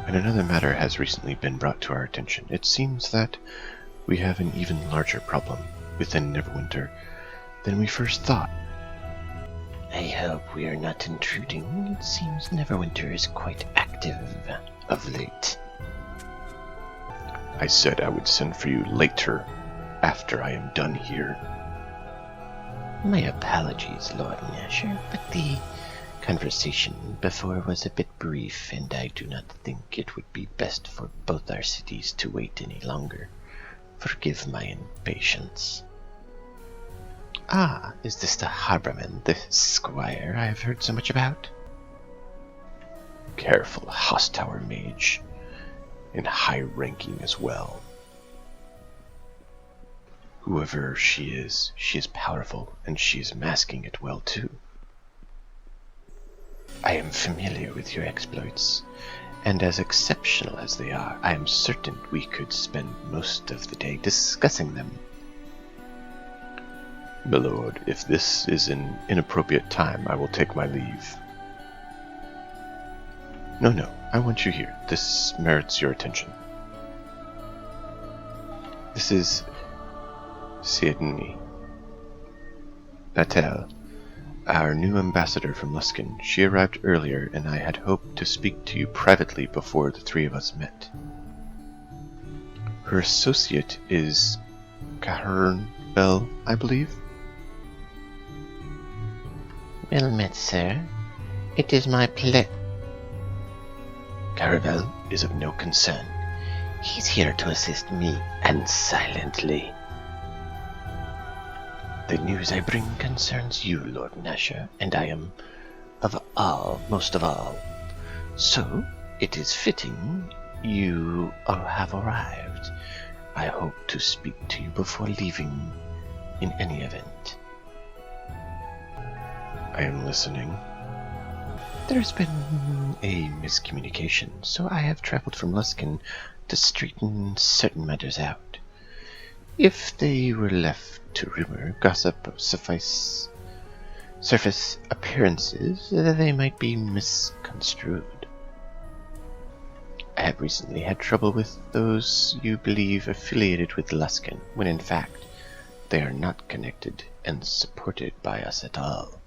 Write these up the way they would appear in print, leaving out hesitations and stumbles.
And another matter has recently been brought to our attention. It seems that we have an even larger problem within Neverwinter than we first thought. I hope we are not intruding. It seems Neverwinter is quite active of late. I said I would send for you later, after I am done here. My apologies, Lord Nasher, but the conversation before was a bit brief, and I do not think it would be best for both our cities to wait any longer. Forgive my impatience. Ah, is this the harborman, the squire I have heard so much about? Careful, hostile mage, and high-ranking as well. Whoever she is powerful, and she is masking it well too. I am familiar with your exploits, and as exceptional as they are, I am certain we could spend most of the day discussing them. My lord, if this is an inappropriate time, I will take my leave. No, I want you here. This merits your attention. This is Sydney Natel, our new ambassador from Luskan. She arrived earlier, and I had hoped to speak to you privately before the three of us met. Her associate is Faerûn, I believe? Well met, sir. It is my pleasure. Caravel is of no concern. He's here to assist me, and silently. The news I bring concerns you, Lord Nasher, and I am, most of all. So, it is fitting you have arrived. I hope to speak to you before leaving, in any event. I am listening. There's been a miscommunication, so I have traveled from Luskan to straighten certain matters out. If they were left to rumor, gossip, surface appearances, they might be misconstrued. I have recently had trouble with those you believe affiliated with Luskan, when in fact they are not connected and supported by us at all.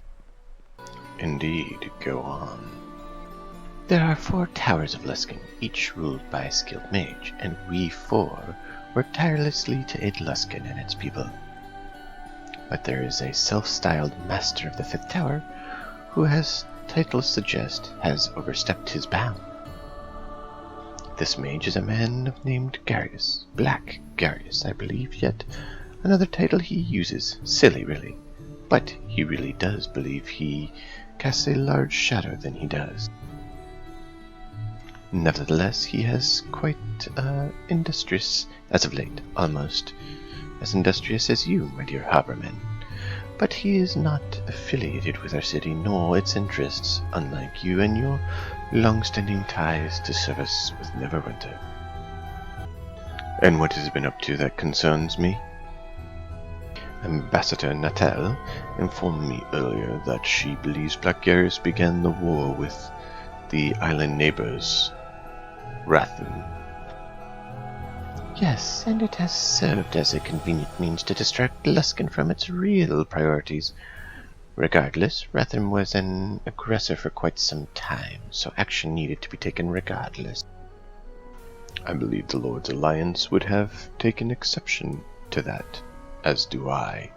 Indeed, go on. There are 4 towers of Luskan, each ruled by a skilled mage, and we 4 work tirelessly to aid Luskan and its people. But there is a self-styled master of the 5th tower, who, as titles suggest, has overstepped his bound. This mage is a man named Garius, Black Garius, I believe, yet another title he uses, silly really, but he really does believe he casts a large shadow than he does. Nevertheless, he has quite industrious as of late, almost as industrious as you, my dear harborman. But he is not affiliated with our city nor its interests, unlike you and your long-standing ties to service with Neverwinter. And what has he been up to that concerns me? Ambassador Natel informed me earlier that she believes Black Garius began the war with the island neighbors, Rathum. Yes, and it has served as a convenient means to distract Luskan from its real priorities. Regardless, Rathum was an aggressor for quite some time, so action needed to be taken regardless. I believe the Lord's Alliance would have taken exception to that, as do I.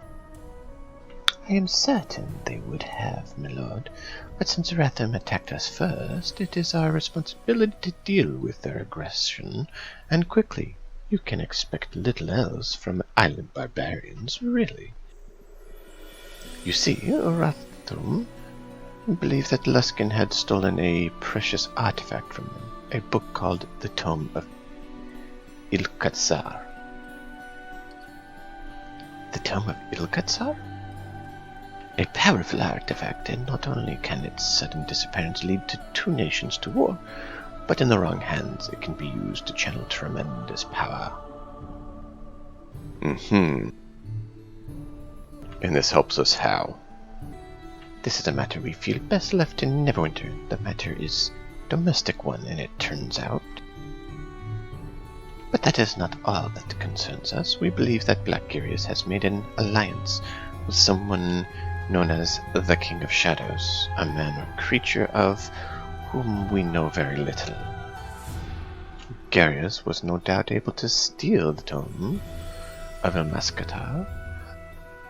I am certain they would have, my lord, but since Rathum attacked us first, it is our responsibility to deal with their aggression, and quickly. You can expect little else from island barbarians, really. You see, Rathum believed that Luskan had stolen a precious artifact from them, a book called the Tome of Ilkatsar. The Tome of Ilkatsar? A powerful artifact, and not only can its sudden disappearance lead to 2 nations to war, but in the wrong hands it can be used to channel tremendous power. And this helps us how? This is a matter we feel best left in Neverwinter. The matter is domestic one, and it turns out. But that is not all that concerns us. We believe that Blackgarius has made an alliance with someone known as the King of Shadows, a man or creature of whom we know very little. Garius was no doubt able to steal the tome of Ilmaskata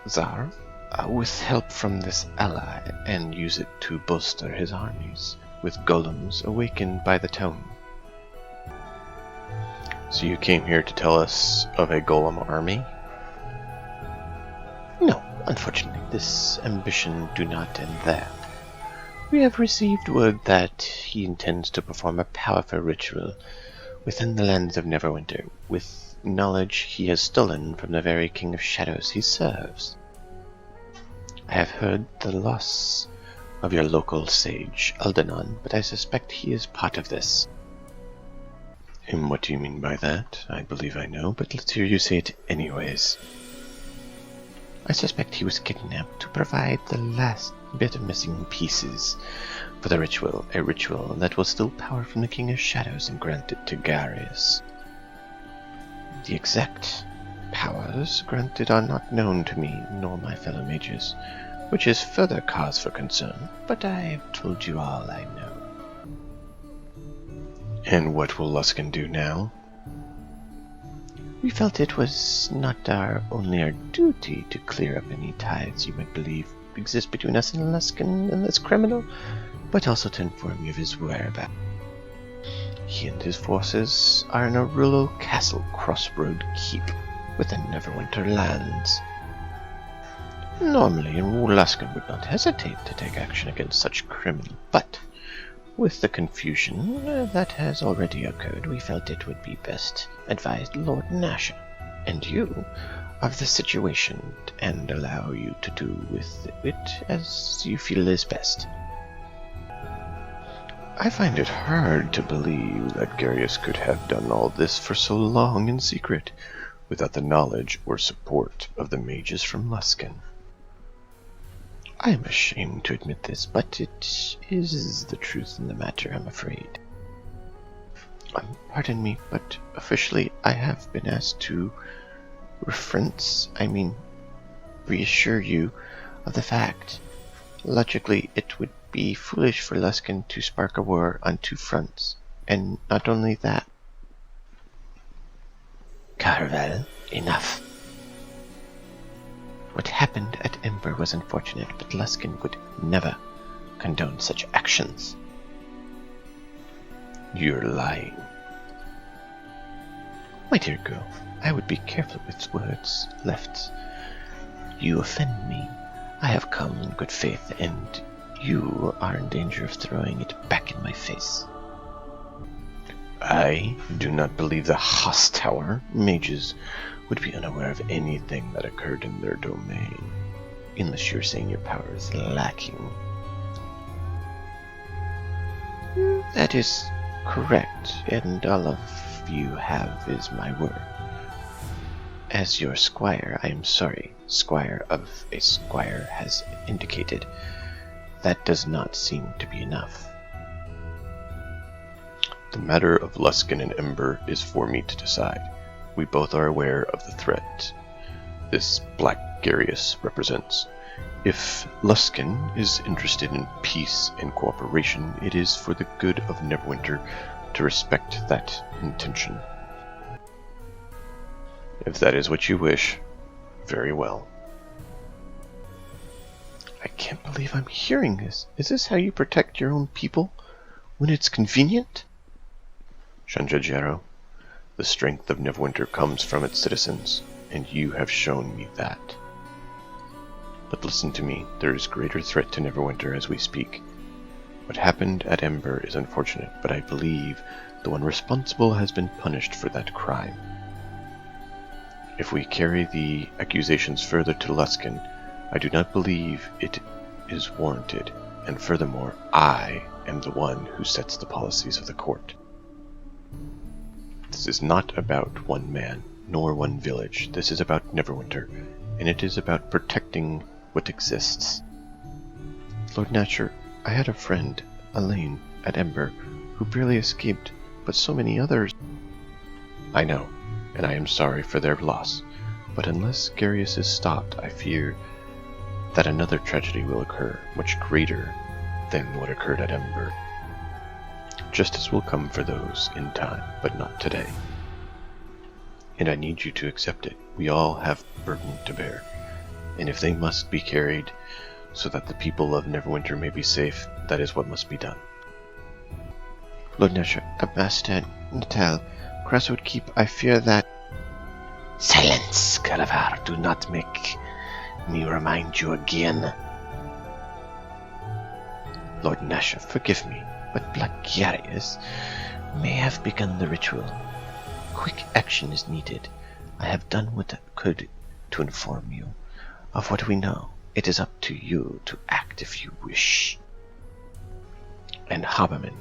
Tsar with help from this ally and use it to bolster his armies with golems awakened by the tome. So you came here to tell us of a golem army? No, unfortunately, this ambition do not end there. We have received word that he intends to perform a powerful ritual within the lands of Neverwinter, with knowledge he has stolen from the very King of Shadows he serves. I have heard the loss of your local sage, Aldenon, but I suspect he is part of this. And what do you mean by that? I believe I know, but let's hear you say it anyways. I suspect he was kidnapped to provide the last bit of missing pieces for the ritual, a ritual that will steal power from the King of Shadows and grant it to Garius. The exact powers granted are not known to me nor my fellow mages, which is further cause for concern, but I have told you all I know. And what will Luskan do now? We felt it was not only our duty to clear up any ties you might believe exist between us and Luskan and this criminal, but also to inform you of his whereabouts. He and his forces are in a rural castle crossroad keep within Neverwinter lands. Normally, Luskan would not hesitate to take action against such criminal, but with the confusion that has already occurred, we felt it would be best advised Lord Nasha and you of the situation and allow you to do with it as you feel is best. I find it hard to believe that Garius could have done all this for so long in secret without the knowledge or support of the mages from Luskan. I am ashamed to admit this, but it is the truth in the matter, I'm afraid. Pardon me, but officially I have been asked to reassure you of the fact. Logically, it would be foolish for Luskan to spark a war on two fronts, and not only that. Carvel, enough. What happened at Ember was unfortunate, but Luskan would never condone such actions. You're lying. My dear girl, I would be careful with words left. You offend me. I have come in good faith, and you are in danger of throwing it back in my face. I do not believe the Hostower mages would be unaware of anything that occurred in their domain, unless you're saying your power is lacking. That is correct, and all of you have is my word. As your squire, I am sorry, squire of a squire has indicated, that does not seem to be enough. The matter of Luskan and Ember is for me to decide. We both are aware of the threat this Black Garius represents. If Luskan is interested in peace and cooperation, it is for the good of Neverwinter to respect that intention. If that is what you wish, very well. I can't believe I'm hearing this. Is this how you protect your own people when it's convenient? Shanjajero, the strength of Neverwinter comes from its citizens, and you have shown me that. But listen to me, there is greater threat to Neverwinter as we speak. What happened at Ember is unfortunate, but I believe the one responsible has been punished for that crime. If we carry the accusations further to Luskan, I do not believe it is warranted, and furthermore, I am the one who sets the policies of the court. This is not about one man, nor one village. This is about Neverwinter, and it is about protecting what exists. Lord Natcher, I had a friend, Elaine, at Ember, who barely escaped, but so many others. I know, and I am sorry for their loss, but unless Garius is stopped, I fear that another tragedy will occur, much greater than what occurred at Ember. Justice will come for those in time, but not today. And I need you to accept it. We all have burden to bear, and if they must be carried so that the people of Neverwinter may be safe, that is what must be done. Lord Nesher, Master Natal, Crosswood Keep, I fear that... Silence, Calavar, do not make me remind you again. Lord Nesher, forgive me, but Black Garius may have begun the ritual. Quick action is needed. I have done what I could to inform you of what we know. It is up to you to act if you wish. And Haberman,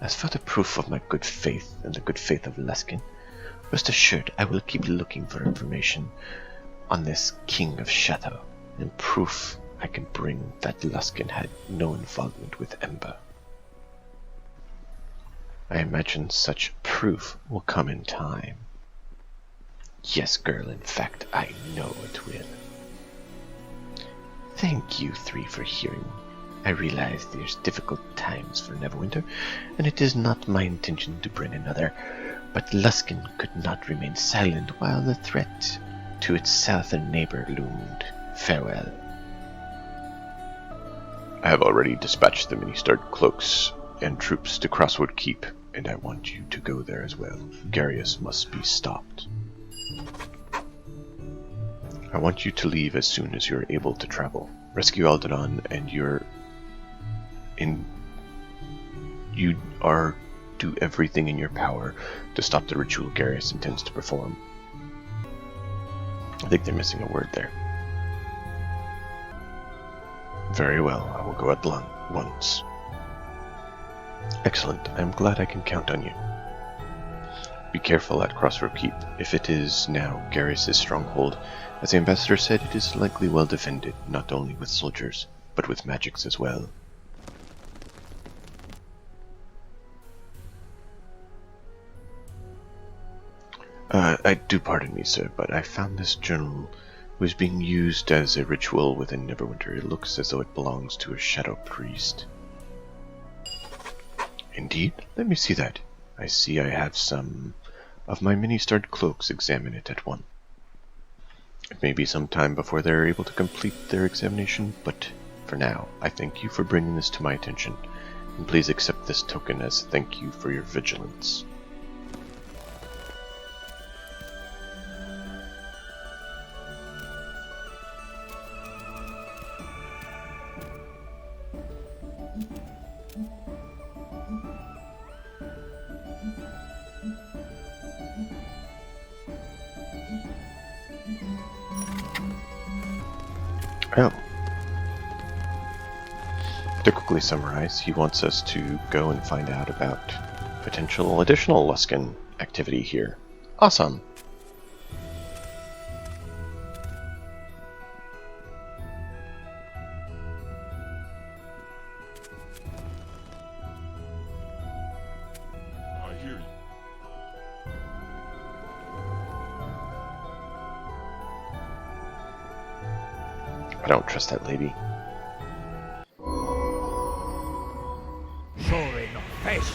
as for the proof of my good faith and the good faith of Luskan, rest assured I will keep looking for information on this King of Shadow, and proof I can bring that Luskan had no involvement with Ember. I imagine such proof will come in time. Yes, girl, in fact, I know it will. Thank you three for hearing me. I realize there's difficult times for Neverwinter, and it is not my intention to bring another, but Luskan could not remain silent while the threat to its southern neighbor loomed. Farewell. I have already dispatched the mini-starred cloaks and troops to Crosswood Keep, and I want you to go there as well. Garius must be stopped. I want you to leave as soon as you're able to travel. Rescue Alderon, and do everything in your power to stop the ritual Garius intends to perform. I think they're missing a word there. Very well, I will go at once. Excellent, I'm glad I can count on you. Be careful at Crossroad Keep. If it is now Garius' stronghold, as the ambassador said, it is likely well defended, not only with soldiers, but with magics as well. I do pardon me, sir, but I found this journal was being used as a ritual within Neverwinter. It looks as though it belongs to a shadow priest. Indeed? Let me see that. I see I have some of my mini-starred cloaks. Examine it at once. It may be some time before they are able to complete their examination, but for now, I thank you for bringing this to my attention, and please accept this token as thank you for your vigilance. Oh. To quickly summarize, he wants us to go and find out about potential additional Luskan activity here. Awesome. I hear you. I don't trust that lady. Sorry, no face.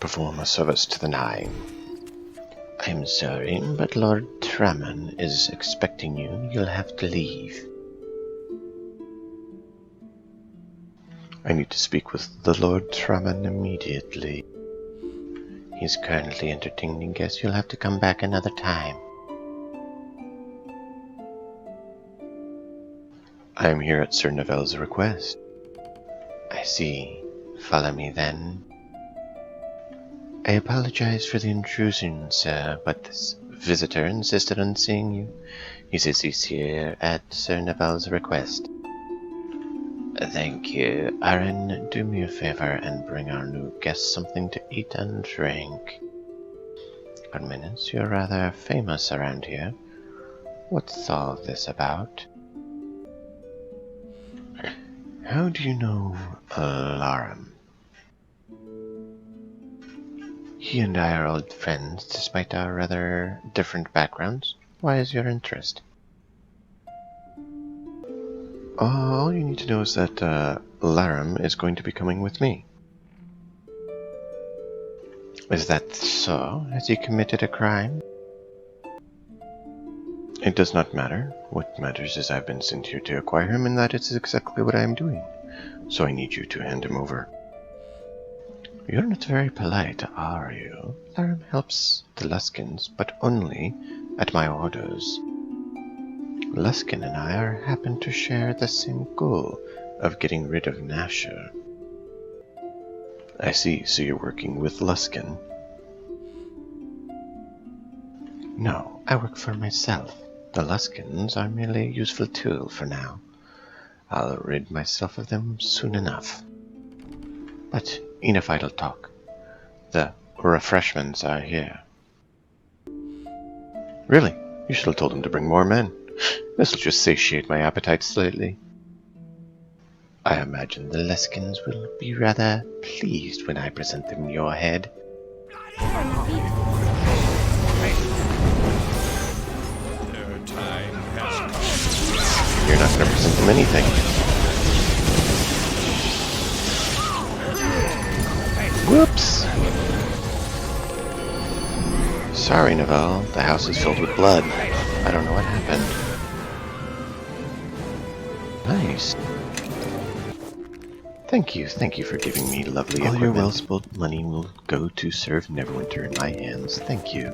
Perform a service to the nine. I'm sorry, but Lord Traman is expecting you. You'll have to leave. I need to speak with the Lord Traman immediately. He's currently entertaining guests. You'll have to come back another time. I am here at Sir Neville's request. I see. Follow me then. I apologize for the intrusion, sir, but this visitor insisted on seeing you. He says he's here at Sir Neville's request. Thank you. Aaron, do me a favor and bring our new guest something to eat and drink. Armenos, you're rather famous around here. What's all this about? How do you know Laram? He and I are old friends, despite our rather different backgrounds. Why is your interest? All you need to know is that Laram is going to be coming with me. Is that so? Has he committed a crime? It does not matter. What matters is I've been sent here to acquire him, and that is exactly what I am doing. So I need you to hand him over. You're not very polite, are you? Laram helps the Luskins, but only at my orders. Luskin and I happen to share the same goal of getting rid of Nashor. I see, so you're working with Luskin? No, I work for myself. The Luskins are merely a useful tool for now. I'll rid myself of them soon enough. But enough idle talk. The refreshments are here. Really? You should have told him to bring more men. This'll just satiate my appetite slightly. I imagine the Luskins will be rather pleased when I present them your head. You're not going to present them anything. Whoops! Sorry, Neville. The house is filled with blood. I don't know what happened. Nice. Thank you for giving me lovely equipment. All your well-spent money will go to serve Neverwinter in my hands. Thank you.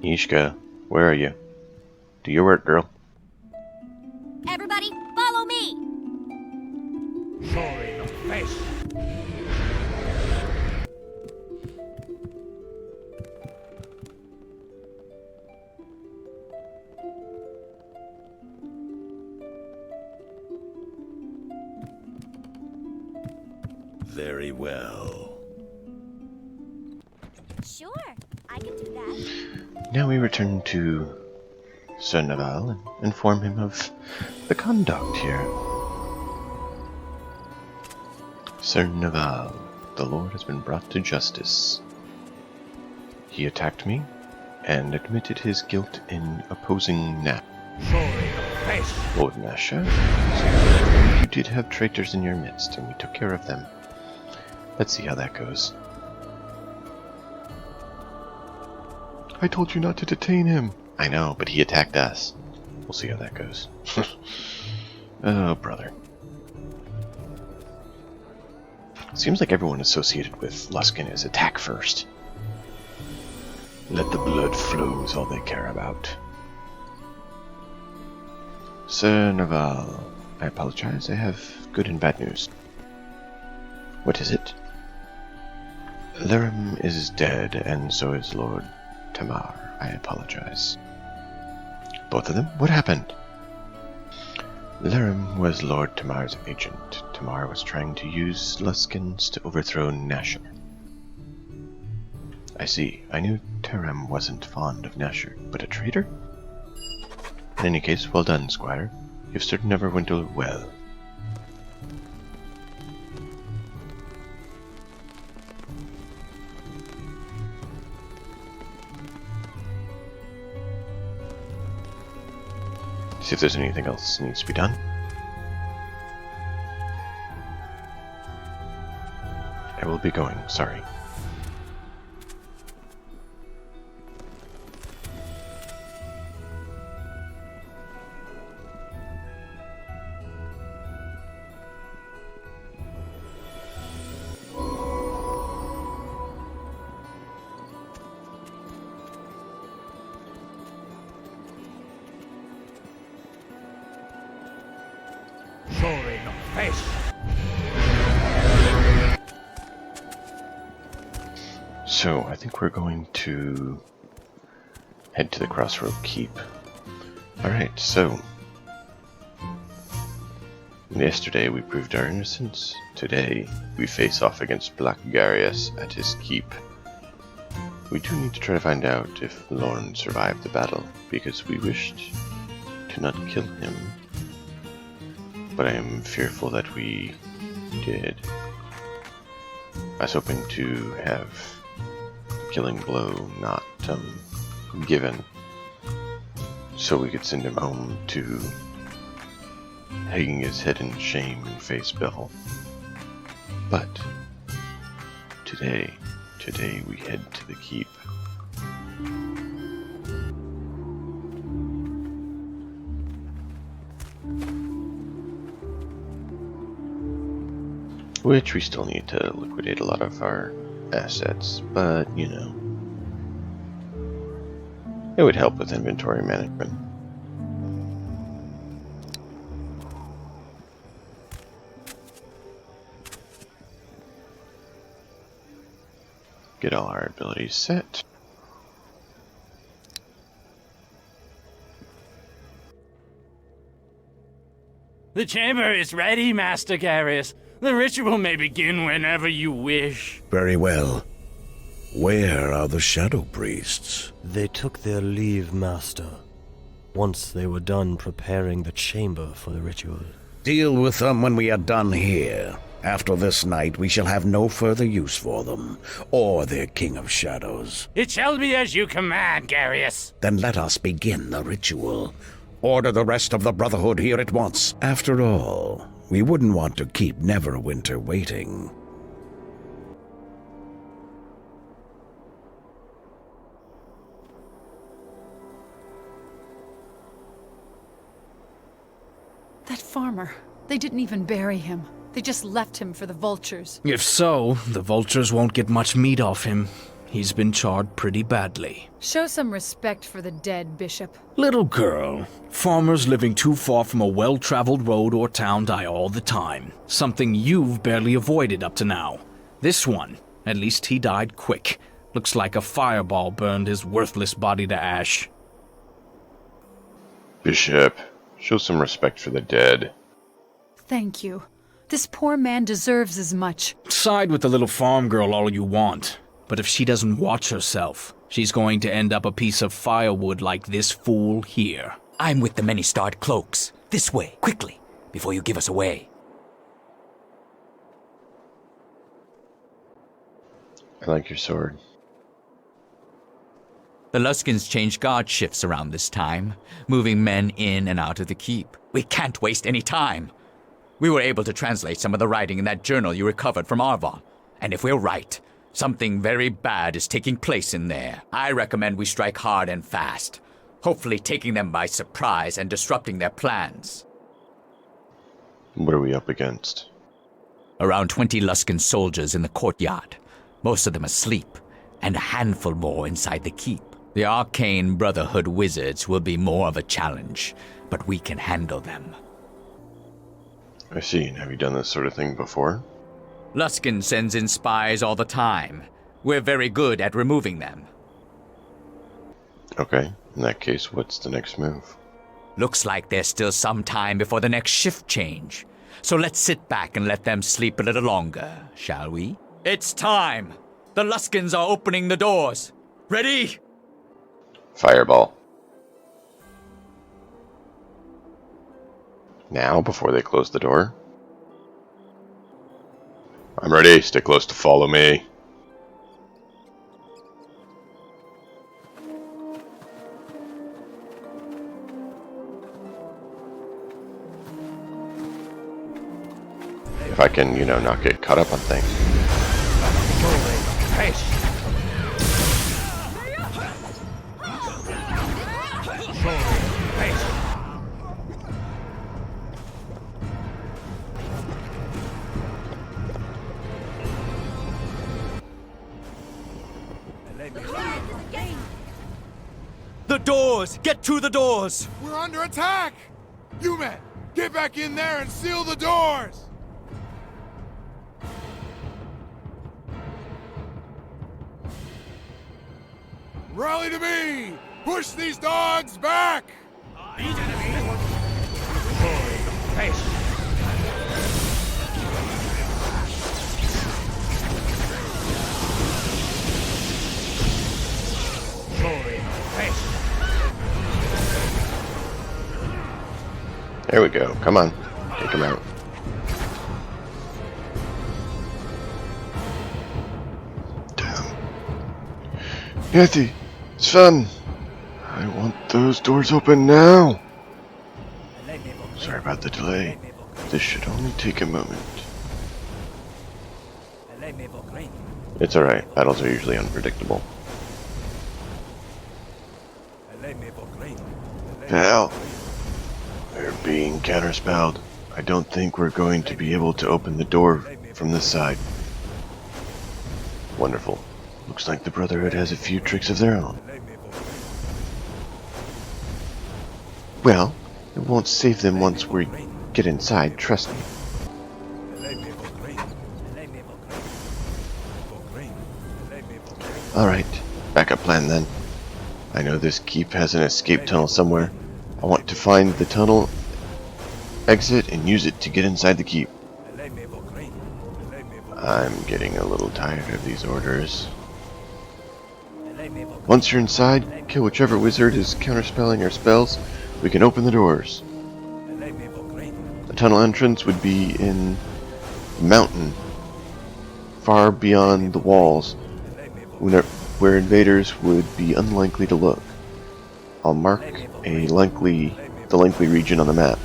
Yishka, where are you? Do your work, girl. Everybody, follow me! Sorry, no face. Very well. Sure, I can do that. Now we return to Sir Neville and inform him of the conduct here. Sir Neville, the Lord has been brought to justice. He attacked me and admitted his guilt in opposing Sorry, no face. Lord Nashor. So you did have traitors in your midst, and we took care of them. Let's see how that goes. I told you not to detain him. I know, but he attacked us. We'll see how that goes. Oh, brother. Seems like everyone associated with Luskin is attack first. Let the blood flow is all they care about. Sir Neville, I apologize. I have good and bad news. What is it? Laram is dead, and so is Lord Tamar. I apologize. Both of them? What happened? Laram was Lord Tamar's agent. Tamar was trying to use Luskins to overthrow Nashor. I see. I knew Taram wasn't fond of Nashor, but a traitor? In any case, well done, Squire. You've served Neverwinter well. See if there's anything else that needs to be done. I will be going, sorry. face. So, I think we're going to head to the Crossroad Keep. Alright, so yesterday we proved our innocence. Today we face off against Black Garius at his keep. We do need to try to find out if Lorne survived the battle, because we wished to not kill him. But I am fearful that we did. I was hoping to have the killing blow not given, so we could send him home to hanging his head in shame and face Bell. But today we head to the keep. Which we still need to liquidate a lot of our assets, but you know, it would help with inventory management. Get all our abilities set. The chamber is ready, Master Garius. The ritual may begin whenever you wish. Very well. Where are the Shadow Priests? They took their leave, Master, once they were done preparing the chamber for the ritual. Deal with them when we are done here. After this night, we shall have no further use for them, or their King of Shadows. It shall be as you command, Garius. Then let us begin the ritual. Order the rest of the Brotherhood here at once. After all, we wouldn't want to keep Neverwinter waiting. That farmer, they didn't even bury him. They just left him for the vultures. If so, the vultures won't get much meat off him. He's been charred pretty badly. Show some respect for the dead, Bishop. Little girl, farmers living too far from a well-traveled road or town die all the time. Something you've barely avoided up to now. This one, at least he died quick. Looks like a fireball burned his worthless body to ash. Bishop, show some respect for the dead. Thank you. This poor man deserves as much. Side with the little farm girl all you want, but if she doesn't watch herself, she's going to end up a piece of firewood like this fool here. I'm with the many-starred cloaks. This way, quickly, before you give us away. I like your sword. The Luskins change guard shifts around this time, moving men in and out of the keep. We can't waste any time. We were able to translate some of the writing in that journal you recovered from Arvon. And if we're right, something very bad is taking place in there. I recommend we strike hard and fast, hopefully taking them by surprise and disrupting their plans. What are we up against? Around 20 Luskin soldiers in the courtyard, most of them asleep, and a handful more inside the keep. The Arcane Brotherhood wizards will be more of a challenge, but we can handle them. I see. And have you done this sort of thing before? Luskin sends in spies all the time. We're very good at removing them. Okay. In that case, what's the next move? Looks like there's still some time before the next shift change. So let's sit back and let them sleep a little longer, shall we? It's time! The Luskins are opening the doors. Ready? Fireball. Now, before they close the door? I'm ready. Stay close to follow me. If I can, you know, not get caught up on things. Face. Face. The doors! Get to the doors! We're under attack! You men, get back in there and seal the doors! Rally to me! Push these dogs back! There we go. Come on. Take him out. Damn. Yanthi, it's fun. I want those doors open now. Sorry about the delay. This should only take a moment. It's alright. Battles are usually unpredictable. Val, we're being counterspelled. I don't think we're going to be able to open the door from this side. Wonderful. Looks like the Brotherhood has a few tricks of their own. Well, it won't save them once we get inside, trust me. Alright, backup plan then. I know this keep has an escape tunnel somewhere. I want to find the tunnel exit and use it to get inside the keep. I'm getting a little tired of these orders. Once you're inside, kill whichever wizard is counterspelling our spells. We can open the doors. The tunnel entrance would be in the mountain, far beyond the walls, where invaders would be unlikely to look. I'll mark the likely region on the map.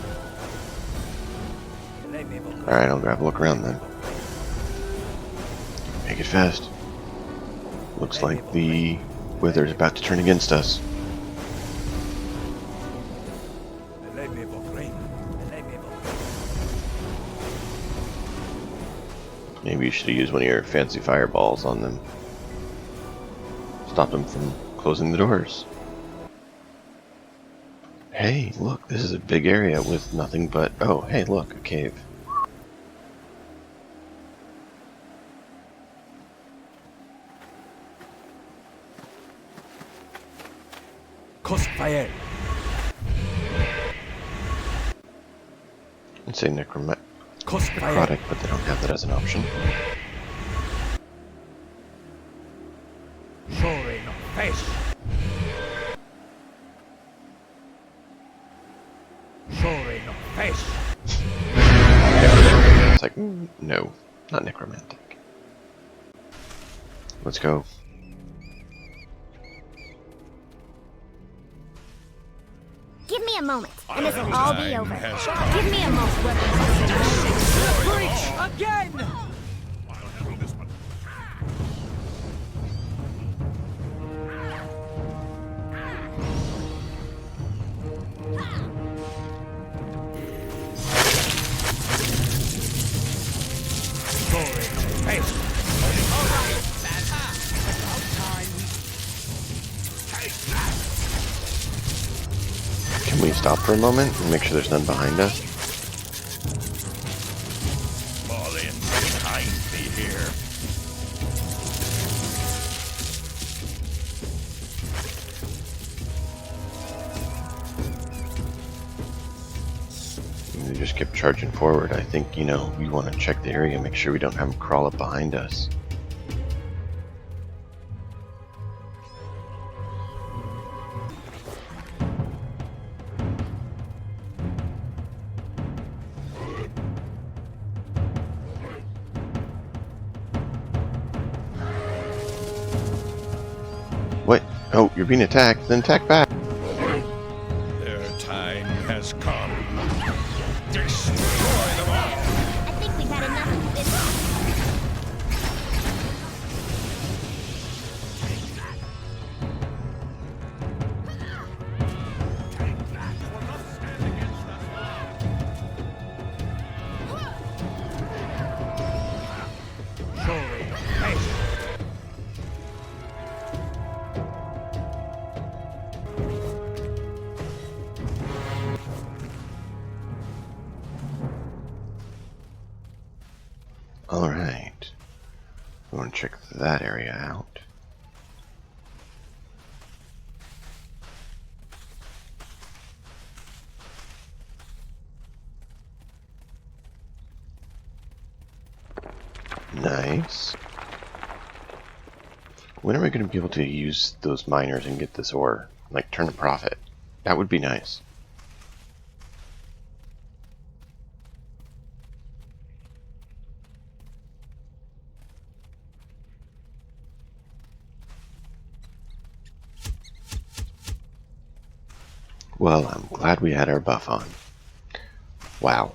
Alright, I'll grab a look around then. Make it fast. Looks like the weather's about to turn against us. Maybe you should have used one of your fancy fireballs on them. Stop them from closing the doors. Hey, look, this is a big area with nothing but... Oh, hey, look, a cave. Cosplayer. I'd say necrotic, but they don't have that as an option. It's like, no, not necromantic. Let's go. Give me a moment, and this will all be over. Give me a moment. Breach again! Can we stop for a moment and make sure there's none behind us? Fall in behind me here. We just kept charging forward. I think, you know, we want to check the area, make sure we don't have them crawl up behind us. What? Oh, you're being attacked, then attack back. Their time has come. Destroy them all! I think we've had enough of this. Alright. We want to check that area out. Nice. When are we going to be able to use those miners and get this ore? Like, turn a profit? That would be nice. Well, I'm glad we had our buff on. Wow.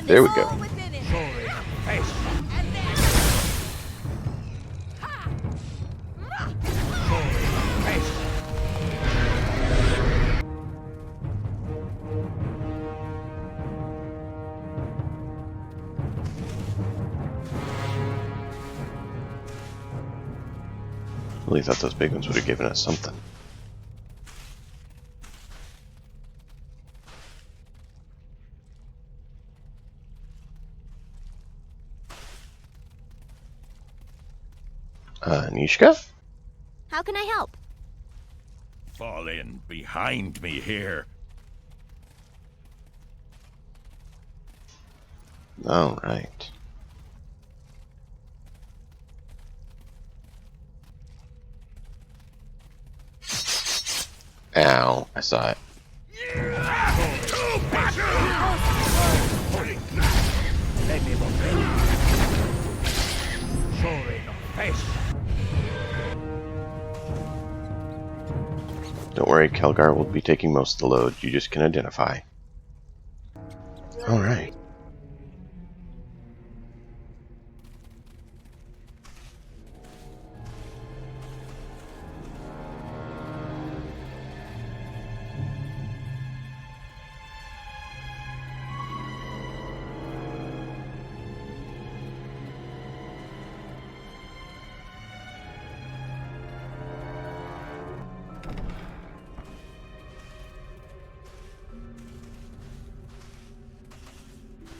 There we go. Really thought those big ones would have given us something. Nishka? How can I help? Fall in behind me here. All right. Ow, I saw it. Don't worry, Kelgar will be taking most of the load. You just can identify. Alright.